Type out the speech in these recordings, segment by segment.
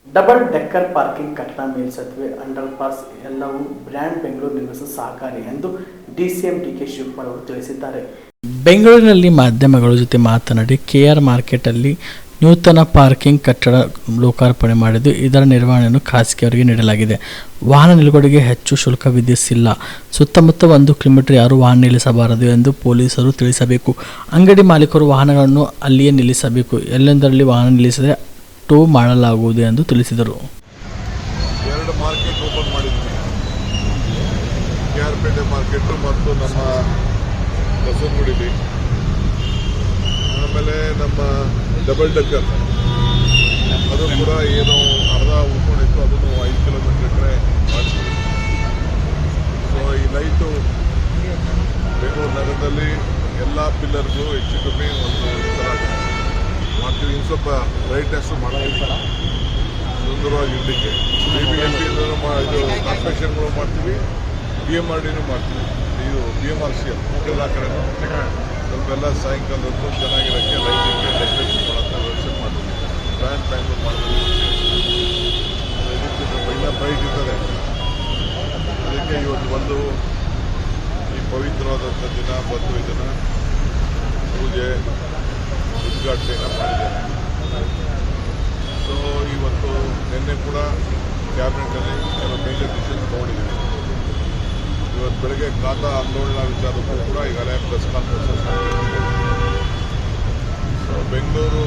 Double decker parking ಕಟ್ಟಡ ಮೇಲ್ಸೇತುವೆ under pass ಎಲ್ಲವೂ ಬ್ರ್ಯಾಂಡ್ ಬೆಂಗಳೂರು ನಿರ್ಮಿಸಲು ಸಹಕಾರಿ ಎಂದು ಡಿಸಿಎಂ ಡಿಕೆ ಶಿವಕುಮಾರ್ ಅವರು ತಿಳಿಸಿದ್ದಾರೆ. ಬೆಂಗಳೂರಿನಲ್ಲಿ ಮಾಧ್ಯಮಗಳ ಜೊತೆ ಮಾತನಾಡಿ ಕೆಆರ್ ಮಾರ್ಕೆಟ್ ಅಲ್ಲಿ ನೂತನ ಪಾರ್ಕಿಂಗ್ ಕಟ್ಟಡ ಲೋಕಾರ್ಪಣೆ ಮಾಡಿದ್ದು ಇದರ ನಿರ್ವಹಣೆಯನ್ನು ಖಾಸಗಿಯವರಿಗೆ ನೀಡಲಾಗಿದೆ. ವಾಹನ ನಿಲುಗಡೆಗೆ ಹೆಚ್ಚು ಶುಲ್ಕ ವಿಧಿಸಿಲ್ಲ. ಸುತ್ತಮುತ್ತ 1 ಕಿಲೋಮೀಟರ್ ಯಾರು ವಾಹನ ನಿಲ್ಲಿಸಬಾರದು ಎಂದು ಪೊಲೀಸರು ತಿಳಿಸಬೇಕು. ಅಂಗಡಿ ಮಾಲೀಕರು ವಾಹನಗಳನ್ನು ಅಲ್ಲಿಯೇ ನಿಲ್ಲಿಸಬೇಕು. ಎಲ್ಲೆಂದರಲ್ಲಿ ವಾಹನ ನಿಲ್ಲಿಸಿದರೆ ಟೋ ಮಾಡಲಾಗುವುದು ಎಂದು ತಿಳಿಸಿದರು. 2 ಮಾರ್ಕೆಟ್ ಓಪನ್ ಮಾಡಿದ್ವಿ. ಕೆಆರ್ಪೇಟೆ ಮಾರ್ಕೆಟ್ ಮತ್ತು ನಮ್ಮ ಬಸವನಗುಡಿಲಿ, ಆಮೇಲೆ ನಮ್ಮ ಡಬಲ್ ಡೆಕ್ಕರ್ ಅದು ಕೂಡ ಏನು ಅರ್ಧ ಉಳ್ಕೊಂಡಿತ್ತು, ಅದನ್ನು 5 ಕಿಲೋಮೀಟರ್ ಕಡೆ ಮಾಡಿದ್ವಿ. ಸೊ ಈ ಲೈಟು ಬೆಂಗಳೂರು ನಗರದಲ್ಲಿ ಎಲ್ಲ ಪಿಲ್ಲರ್ಗಳು ಹೆಚ್ಚು ಕಮ್ಮಿ ಒಂದು ಈ ಥರ ಮಾಡ್ತೀವಿ. ಇನ್ನು ಸ್ವಲ್ಪ ಬ್ರೈಟ್ನೆಸ್ಸು ಮಾಡ್ತೀವಿ, ಸುಂದರವಾಗಿ ಇರಲಿಕ್ಕೆ. BBMP ಇದು ಕಾರ್ಪೊರೇಷನ್ಗಳು ಮಾಡ್ತೀವಿ, BMRDನೂ ಮಾಡ್ತೀವಿ. ಇದು BMRCL ಎಲ್ಲ ಕಡೆನೂ ಸ್ವಲ್ಪ ಎಲ್ಲ ಸಾಯಂಕಾಲ ಹೊತ್ತು ಚೆನ್ನಾಗಿರೋಕ್ಕೆ ಲೈಟಿಂಗ್ಗೆ ಡೆಕೋರೇಷನ್ ಮಾಡೋಂಥ ವ್ಯವಸ್ಥೆ ಮಾಡ್ತೀವಿ. ಬ್ರ್ಯಾಂಡ್ ಬ್ಯಾಂಗ್ಳೂರು ಮಾಡ್ತೀವಿ. ಇದಕ್ಕೆ ಸ್ವಲ್ಪ ಇನ್ನೂ ಬ್ರೈಟ್ ಇರ್ತದೆ. ಅದಕ್ಕೆ ಇವತ್ತು ಬಂದು ಈ ಪವಿತ್ರವಾದಂಥ ದಿನ ಬಂದು ಇದನ್ನು ಪೂಜೆ ಉದ್ಘಾಟನೆಯನ್ನು ಮಾಡಿದ್ದೇನೆ. ಸೊ ಇವತ್ತು ನಿನ್ನೆ ಕೂಡ ಕ್ಯಾಬಿನೆಟಲ್ಲಿ ಕೆಲವು ಮೇಜರ್ ಡಿಸಿಷನ್ ತೊಗೊಂಡಿದ್ದೀನಿ. ಇವತ್ತು ಬೆಳಗ್ಗೆ ಖಾತಾ ಆಂದೋಲನ ವಿಚಾರಕ್ಕೂ ಕೂಡ ಈಗಾಗಲೇ ಪ್ರೆಸ್ ಕಾನ್ಫರೆನ್ಸ್ ಮಾಡಿದ್ದೀನಿ. ಸೊ ಬೆಂಗಳೂರು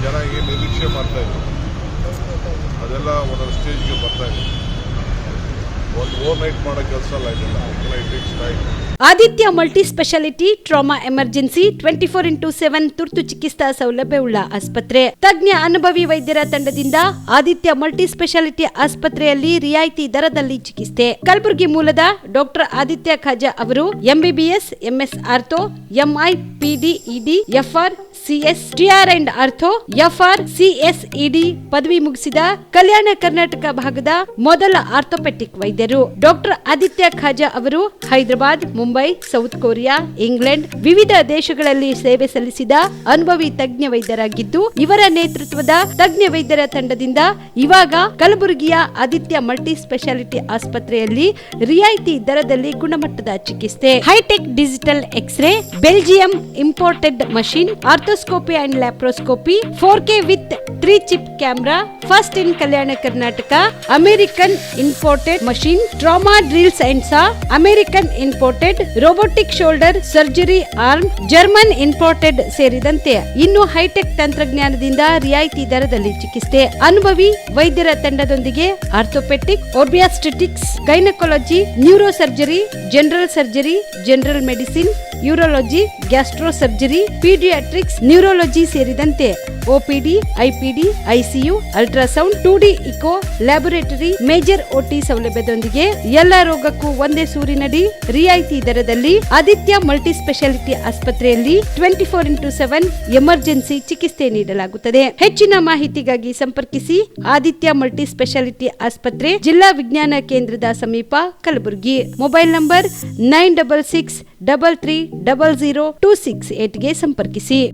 ಜನ ಏನು ನಿರೀಕ್ಷೆ ಮಾಡ್ತಾಯಿದ್ರು ಅದೆಲ್ಲ ಒಂದೊಂದು ಸ್ಟೇಜ್ಗೆ ಬರ್ತಾಯಿದೆ. ಒಂದು ಓವರ್ ನೈಟ್ ಮಾಡೋ ಕೆಲಸ ಅಲ್ಲ ಇದೆಲ್ಲ. It takes time. Aditya multi speciality trauma emergency 24x7 ತುರ್ತು ಚಿಕಿತ್ಸಾ ಸೌಲಭ್ಯವುಳ್ಳ ಆಸ್ಪತ್ರೆ. ತಜ್ಞ ಅನುಭವಿ ವೈದ್ಯರ ತಂಡದಿಂದ ಆದಿತ್ಯ ಮಲ್ಟಿ ಸ್ಪೆಷಾಲಿಟಿ ಆಸ್ಪತ್ರೆಯಲ್ಲಿ ರಿಯಾಯಿತಿ ದರದಲ್ಲಿ ಚಿಕಿತ್ಸೆ. ಕಲಬುರಗಿ ಮೂಲದ ಡಾಕ್ಟರ್ ಆದಿತ್ಯ ಖಾಜಾ ಅವರು MBBS, MS ortho, MI, PD, ED, FR, CS, TR and ortho, FR, CS, ED ಪದವಿ ಮುಗಿಸಿದ ಕಲ್ಯಾಣ ಕರ್ನಾಟಕ ಭಾಗದ ಮೊದಲ ಆರ್ಥೋಪೆಟಿಕ್ ವೈದ್ಯರು. ಡಾಕ್ಟರ್ ಆದಿತ್ಯ ಖಾಜಾ ಅವರು Hyderabad, Mumbai, south Korea, England ವಿವಿಧ ದೇಶಗಳಲ್ಲಿ ಸೇವೆ ಸಲ್ಲಿಸಿದ ಅನುಭವಿ ತಜ್ಞ ವೈದ್ಯರಾಗಿದ್ದು, ಇವರ ನೇತೃತ್ವದ ತಜ್ಞ ವೈದ್ಯರ ತಂಡದಿಂದ ಇವಾಗ ಕಲಬುರಗಿಯ ಆದಿತ್ಯ ಮಲ್ಟಿ ಸ್ಪೆಷಾಲಿಟಿ ಆಸ್ಪತ್ರೆಯಲ್ಲಿ ರಿಯಾಯಿತಿ ದರದಲ್ಲಿ ಗುಣಮಟ್ಟದ ಚಿಕಿತ್ಸೆ. Hi tech digital x ray, Belgium imported machine, arthroscopy and laparoscopy, 4K with 3 chip camera, first in Kalyana Karnataka, American imported machine, trauma drills and saw, American imported robotic shoulder surgery arm, German imported ಸೇರಿದಂತೆ ಇನ್ನು high tech ತಂತ್ರಜ್ಞಾನದಿಂದ ರಿಯಾಯಿತಿ ದರದಲ್ಲಿ ಚಿಕಿತ್ಸೆ. ಅನುಭವಿ ವೈದ್ಯರ ತಂಡದೊಂದಿಗೆ orthopaedic, obstetrics, gynaecology, neuro surgery, general surgery, general medicine, urology, gastro surgery, paediatrics, neurology ಸೇರಿದಂತೆ OPD, IPD, ICU, ultrasound, 2D echo, laboratory, major OT ಸೌಲಭ್ಯದೊಂದಿಗೆ ಎಲ್ಲ ರೋಗಕ್ಕೂ ಒಂದೇ ಸೂರಿನಡಿ ರಿಯಾಯಿತಿ ದರದಲ್ಲಿ ಆದಿತ್ಯ ಮಲ್ಟಿ ಸ್ಪೆಷಾಲಿಟಿ ಆಸ್ಪತ್ರೆಯಲ್ಲಿ 24x7 ಎಮರ್ಜೆನ್ಸಿ ಚಿಕಿತ್ಸೆ ನೀಡಲಾಗುತ್ತದೆ. ಹೆಚ್ಚಿನ ಮಾಹಿತಿಗಾಗಿ ಸಂಪರ್ಕಿಸಿ ಆದಿತ್ಯ ಮಲ್ಟಿ ಸ್ಪೆಷಾಲಿಟಿ ಆಸ್ಪತ್ರೆ, ಜಿಲ್ಲಾ ವಿಜ್ಞಾನ ಕೇಂದ್ರದ ಸಮೀಪ, ಕಲಬುರಗಿ. ಮೊಬೈಲ್ ನಂಬರ್ 9663300268 ಗೆ ಸಂಪರ್ಕಿಸಿ.